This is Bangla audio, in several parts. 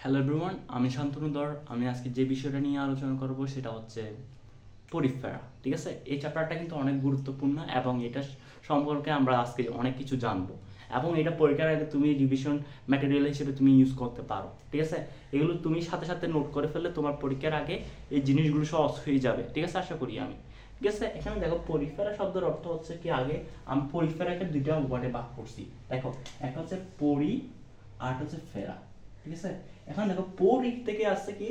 হ্যালো এভরিওয়ান, আমি শান্তনু ধর। আমি আজকে যে বিষয়টা নিয়ে আলোচনা করব সেটা হচ্ছে পরিফেরা। ঠিক আছে, এই চ্যাপ্টারটা কিন্তু অনেক গুরুত্বপূর্ণ এবং এটা সম্পর্কে আমরা আজকে অনেক কিছু জানবো এবং এটা পরীক্ষার আগে তুমি রিভিশন ম্যাটেরিয়াল হিসেবে তুমি ইউজ করতে পারো। ঠিক আছে, এগুলো তুমি সাথে সাথে নোট করে ফেললে তোমার পরীক্ষার আগে এই জিনিসগুলো সহজ হয়ে যাবে। ঠিক আছে, আশা করি আমি। ঠিক আছে, এখানে দেখো পরিফেরা শব্দের অর্থ হচ্ছে কি, আগে আমি পরিফেরাকে দুইটা ওয়ার্ডে ভাগ করছি। দেখো, একটা হচ্ছে পরি আর হচ্ছে ফেরা। ঠিক আছে, এখন দেখো পরি থেকে আসছে কি,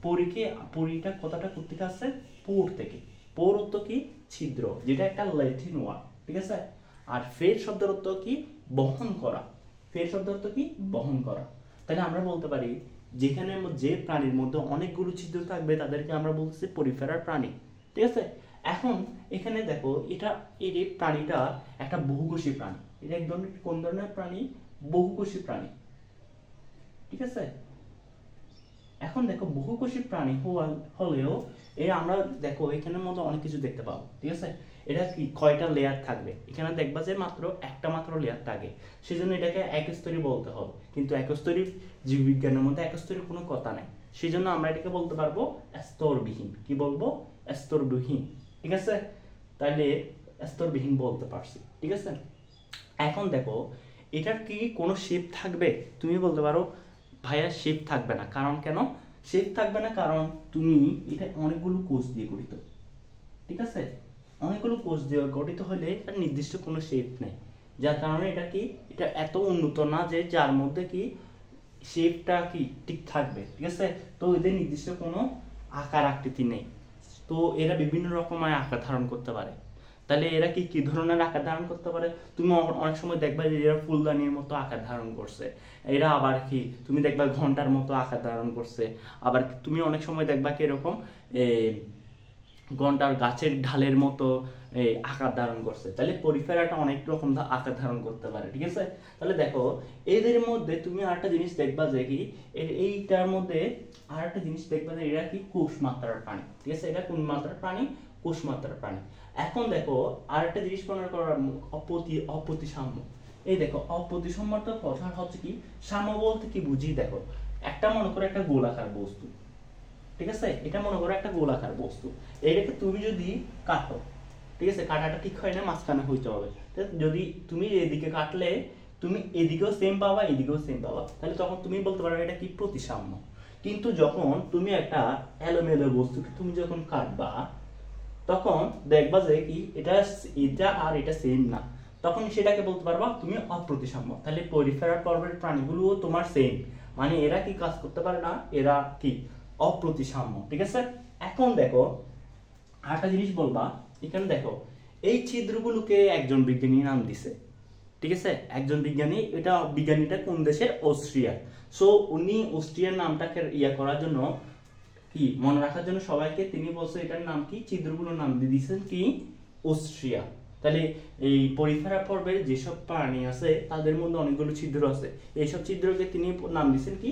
পরিকে পরিটা কথাটা কোথেকে আসছে, পোর থেকে। পোর অর্থ কি, ছিদ্র, যেটা একটা ল্যাটিন ওয়ার্ড। ঠিক আছে, আর ফের শব্দের অর্থ কি, বহন করা। ফের শব্দের অর্থ কি, বহন করা। তাহলে আমরা বলতে পারি যেখানে যে প্রাণীর মধ্যে অনেকগুলো ছিদ্র থাকবে তাদেরকে আমরা বলতেছি পরিফেরার প্রাণী। ঠিক আছে, এখন এখানে দেখো এটা, এই প্রাণীটা একটা বহুকোষী প্রাণী। এটা এক ধরনের, কোন ধরনের প্রাণী, বহুকোষী প্রাণী। ঠিক আছে, এখন দেখো বহুকোষী প্রাণী হলেও আমরা দেখো এখানের মধ্যে অনেক কিছু দেখতে পাবো। ঠিক আছে, এটা কি কয়টা লেয়ার থাকবে, এখানে দেখবা যে মাত্র একটা মাত্র লেয়ার থাকে। সেজন্য এটাকে একস্তরী বলতে হবে, কিন্তু একস্তরী জীববিজ্ঞানের মধ্যে একস্তরী কোনো কথা নাই। সেজন্য আমরা এটাকে বলতে পারবো স্তরবিহীন। কি বলবো, স্তরবিহীন। ঠিক আছে, তাহলে স্তরবিহীন বলতে পারছি। ঠিক আছে, এখন দেখো এটার কি কোনো শেপ থাকবে, তুমি বলতে পারো ভাইয়া শেপ থাকবে না। কারণ কেন শেপ থাকবে না, কারণ তুমি এটা অনেকগুলো কোষ দিয়ে গঠিত। ঠিক আছে, অনেকগুলো কোষ দিয়ে গঠিত হলে তার নির্দিষ্ট কোনো শেপ নেই, যার কারণে এটা কি, এটা এত উন্নত না যে যার মধ্যে কি শেপটা কি ঠিক থাকবে। ঠিক আছে, তো এদের নির্দিষ্ট কোনো আকার আকৃতি নেই। তো এরা বিভিন্ন রকমের আকার ধারণ করতে পারে। তাহলে এরা কি কি ধরনের আকার ধারণ করতে পারে, তুমি অনেক সময় দেখবা যে এরা ফুলদানির মতো আকার ধারণ করছে। এরা আবার কি তুমি দেখবা ঘন্টার মতো আকার ধারণ করছে। আবার তুমি অনেক সময় দেখবা কি এরকম ঘন্টার গাছের ঢালের মতো আকার ধারণ করছে। তাহলে পরিফেরাটা অনেক রকম আকার ধারণ করতে পারে। ঠিক আছে, তাহলে দেখো এদের মধ্যে তুমি আরেকটা জিনিস দেখবা যে কি, এইটার মধ্যে আরেকটা জিনিস দেখবা যে এরা কি কোষ মাত্রার প্রাণী। ঠিক আছে, এটা কোন মাত্রার প্রাণী, কোষ মাত্রার প্রাণী। এখন দেখো আরেকটা জিনিস মনে করো, অপ্রতিসাম্য। এই দেখো অপ্রতিসাম্যটা প্রধান হচ্ছে কি, সাম্য বলতে কি বুঝি, দেখো একটা মনে করো একটা গোলাকার বস্তু। ঠিক আছে, এটা মনে করো একটা গোলাকার বস্তু, এটাকে তুমি যদি কাটো, ঠিক আছে, কাটাটা ঠিক হয় না, মাঝখানে হইতে হবে। যদি তুমি এদিকে কাটলে তুমি এদিকেও সেম পাবা, এদিকেও সেম পাবা, তাহলে তখন তুমি বলতে পারো এটা কি প্রতিসাম্য। কিন্তু যখন তুমি একটা এলোমেলো বস্তুকে তুমি যখন কাটবা, তখন দেখবা যে কি এটা এটা আর এটা সেম না, তখন সেটাকে বলতে পারবা তুমি অপ্রতিসাম্য। তাহলে পরিফেরার পর্বের প্রাণীগুলোও তোমার সেম, মানে এরা কি কাজ করতে পারে না, এরা কি অপ্রতিসাম্য। ঠিক আছে, এখন দেখো আরেকটা জিনিস বলবা, এখানে দেখো এই ছিদ্রগুলোকে একজন বিজ্ঞানী নাম দিছে। ঠিক আছে, একজন বিজ্ঞানী, এটা বিজ্ঞানীটা কোন দেশের, অস্ট্রিয়া। সো উনি অস্ট্রিয়ার নামটাকে করার জন্য কি মনে রাখার জন্য সবাইকে তিনি বলছে এটার নাম কি, ছিদ্রগুলোর নাম দিয়ে দিয়েছেন কি, অস্ট্রিয়া। তাহলে এই পরিফেরা পর্বের যেসব প্রাণী আছে তাদের মধ্যে অনেকগুলো ছিদ্র আছে, এইসব ছিদ্রকে তিনি নাম দিয়েছেন কি,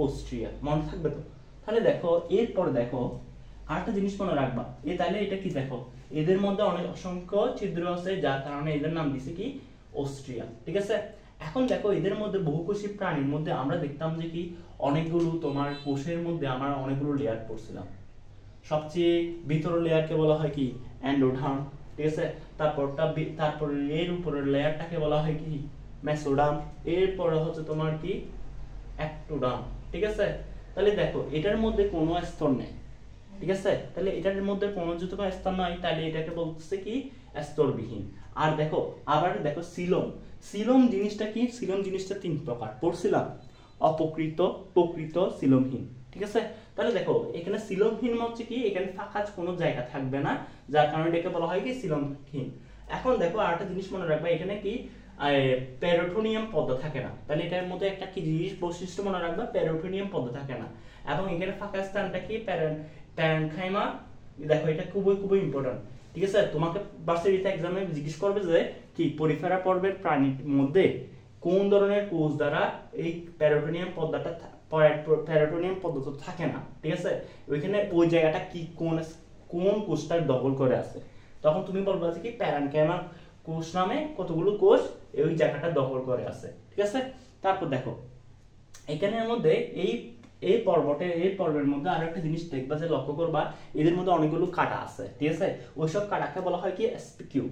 অস্ট্রিয়া। মনে থাকবে তো। তাহলে দেখো এরপর দেখো আরেকটা জিনিস মনে রাখবা, তাহলে এটা কি, দেখো এদের মধ্যে অনেক অসংখ্য ছিদ্র আছে, যার কারণে এদের নাম দিছে কি, অস্ট্রিয়া। ঠিক আছে, এখন দেখো এদের মধ্যে বহুকোষী প্রাণীর মধ্যে আমরা দেখতাম যে কি অনেকগুলো তোমার কোষের মধ্যে আমরা অনেকগুলো লেয়ার পড়ছিলাম। সবচেয়ে ভিতরের লেয়ারকে বলা হয় কি, এন্ডোডার্ম। ঠিক আছে, তারপর এর উপরের লেয়ারটাকে বলা হয় কি, মেসোডার্ম। এরপরে হচ্ছে তোমার কি, অ্যাক্টোডার্ম। ঠিক আছে, তাহলে দেখো এটার মধ্যে কোনো স্তর নেই। ঠিক আছে, তাহলে এটার মধ্যে কোনো যদি কোনো স্তর নাই, তাহলে এটাকে বলতেছে কি, স্তরবিহীন। আর দেখো আবার দেখো সিলোম। সিলোম জিনিসটা কি, সিলোম জিনিসটা তিন প্রকার পড়ছিলাম, অপকৃত, প্রকৃত, সিলোমহীন। ঠিক আছে, তাহলে দেখো এখানে সিলোমহীন হচ্ছে কি, এখানে ফাঁকা কোনো জায়গা থাকবে না, যার কারণে এটাকে বলা হয় কি, সিলোমহীন। এখন দেখো আরেকটা জিনিস মনে রাখবা, এখানে কি প্যারোটোনিয়াম পদ্মা থাকে না। তাহলে এটার মধ্যে একটা কি জিনিস বৈশিষ্ট্য মনে রাখবা, প্যারোটোনিয়াম পদ্মা থাকে না। এবং এখানে ফাঁকা স্থানটা কি, প্যারেনকাইমা। দেখো এটা খুবই খুবই ইম্পর্টেন্ট। ঠিক আছে, তোমাকে ভার্সিটিতে এক্সামে জিজ্ঞেস করবে যে কি পরিফেরা পর্বের প্রাণীর মধ্যে কোন ধরনের কোষ দ্বারা এই প্যারোটোনিয়াম পদ্মাটা প্যারোটোনিয়াম পদ্মা তো থাকে না। ঠিক আছে, ওইখানে ওই জায়গাটা কি, কোন কোন কোষটা দখল করে আছে, তখন তুমি বলবা যে কি প্যারেনকাইমা কোষ নামে কতগুলো কোষ ওই জায়গাটা দখল করে আছে। ঠিক আছে, তারপর দেখো এখানের মধ্যে এই এই পর্বের মধ্যে আরো একটা জিনিস দেখবা যে লক্ষ্য করবা, এদের মধ্যে অনেকগুলো কাটা আছে, ঠিক আছে? ওইসব কাটাকে বলা হয় কি এসপিকিউ,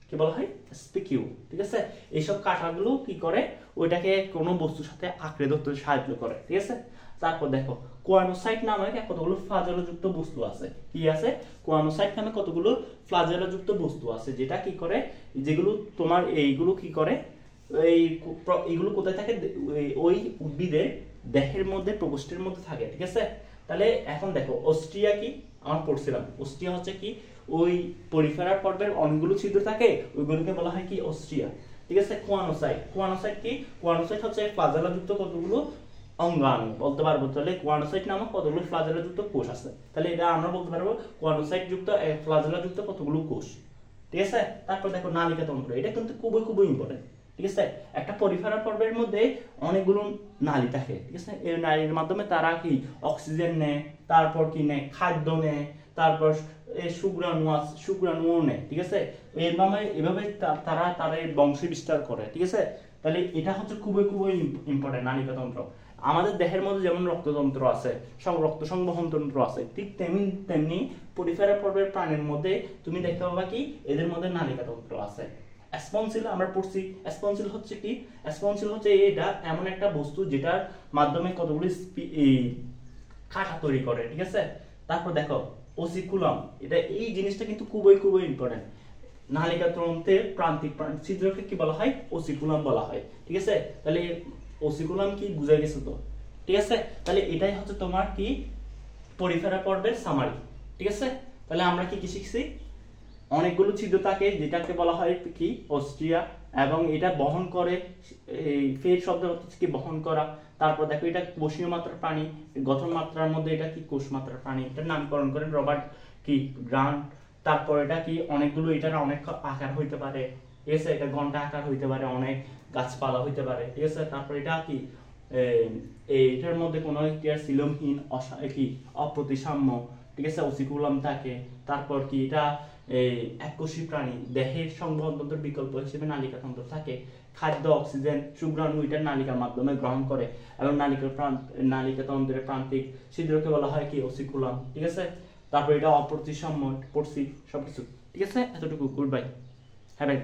কি বলা হয় এসপিকিউ, ঠিক আছে? এইসব কাটাগুলো কি করে, ওইটাকে কোনো বস্তুর সাথে আঁকড়ে ধরতে সাহায্য করে, ঠিক আছে? তারপর দেখো কোয়ানোসাইট নামে কতগুলো ফ্লাজেলাযুক্ত বস্তু আছে, কি আছে? কোয়ানোসাইট নামে কতগুলো ফ্লাজেলাযুক্ত বস্তু আছে, যেটা কি করে, যেগুলো তোমার এইগুলো কি করে, এইগুলো কোথায় থাকে, ওই উদ্ভিদের দেহের মধ্যে প্রকোষ্ঠের মধ্যে থাকে, ঠিক আছে? তাহলে এখন দেখো অস্ট্রিয়া কি আমরা পড়ছিলাম, অস্ট্রিয়া হচ্ছে কি ওই পরিফেরা পর্বের অনেকগুলো ছিদ্র থাকে, ওইগুলোকে বলা হয় কি অস্ট্রিয়া, ঠিক আছে? কোয়ানোসাইট কি, কোয়ানোসাইট হচ্ছে ফ্লাজেলাযুক্ত কতগুলো অঙ্গাণু বলতে পারবো, তাহলে কোয়ানোসাইট নামক কতগুলো ফ্লাজেলাযুক্ত কোষ আছে, তাহলে এটা আমরা বলতে পারবো কোয়ানোসাইট যুক্ত ফ্লাজেলাযুক্ত কতগুলো কোষ, ঠিক আছে? তারপর দেখো নালিকা তন্ত্র, এটা কিন্তু খুবই খুবই ইম্পর্টেন্ট, ঠিক আছে? একটা পরিফেরা পর্বের মধ্যে অনেকগুলো নালী থাকে, ঠিক আছে? এই নালীর মাধ্যমে তারা কি অক্সিজেন নেয়, তারপর কি নেয় খাদ্য নেয়, তারপর শুক্রাণুও নেয়, ঠিক আছে? এভাবে তারা তাদের বংশ বিস্তার করে, ঠিক আছে? তাহলে এটা হচ্ছে খুবই খুবই ইম্পর্টেন্ট নালিকা তন্ত্র। আমাদের দেহের মধ্যে যেমন রক্ততন্ত্র আছে, রক্ত সংবহন তন্ত্র আছে, ঠিক তেমনি তেমনি পরিফেরা পর্বের প্রাণীর মধ্যে তুমি দেখতে পাবা কি এদের মধ্যে নালিকা তন্ত্র আছে। অ্যাসপন্সিল আমরা পড়ছি, অ্যাসপন্সিল হচ্ছে কি, অ্যাসপন্সিল হচ্ছে এটা এমন একটা বস্তু যেটার মাধ্যমে কতগুলি কাঁটা তৈরি করে, ঠিক আছে? তারপর দেখো ওসিকুলাম, এটা এই জিনিসটা কিন্তু খুবই খুবই ইম্পর্টেন্ট। নালিকা তন্ত্রের প্রান্তিক ছিদ্রকে কি বলা হয়, ওসিকুলাম বলা হয়, ঠিক আছে? তাহলে ওসিকুলাম কি বুঝা গেছে তো, ঠিক আছে? তাহলে এটাই হচ্ছে তোমার কি পরিফেরা পর্বের সামারি, ঠিক আছে? তাহলে আমরা কি কি শিখছি, অনেকগুলো ছিদ্র থাকে যেটাকে বলা হয় কি অস্ট্রিয়া, এবং এটা বহন করে, এই ফের শব্দ হচ্ছে কি বহন করা। তারপর দেখো এটা কোষীয় মাত্রার প্রাণী, গঠন মাত্রার মধ্যে এটা কি কোষ মাত্রার প্রাণী, এটার নামকরণ করেন রবার্ট কি গ্রান্ট। তারপর এটা কি অনেকগুলো, এটার অনেক আকার হইতে পারে, ঠিক আছে? এটা ঘন্টা আকার হইতে পারে, অনেক গাছপালা হইতে পারে, ঠিক আছে? তারপর এটা কি এটার মধ্যে কোনো একটি সিলোমহীন কি অপ্রতিসাম্য, ঠিক আছে? ওসিকুলাম থাকে। তারপর কি এটা এককোষী প্রাণী, দেহের সংবহন তন্ত্রের বিকল্প হিসেবে নালিকা তন্ত্র থাকে। খাদ্য অক্সিজেন শুক্রাণু এটা নালিকার মাধ্যমে গ্রহণ করে, এবং নালিকা তন্ত্রের প্রান্তিক ছিদ্রকে বলা হয় কি ওসিকুলাম, ঠিক আছে? তারপর এটা অপ্রতিসাম্য পড়ছি সবকিছু, ঠিক আছে? এতটুকু, গুড বাই, হ্যাঁ ভাই।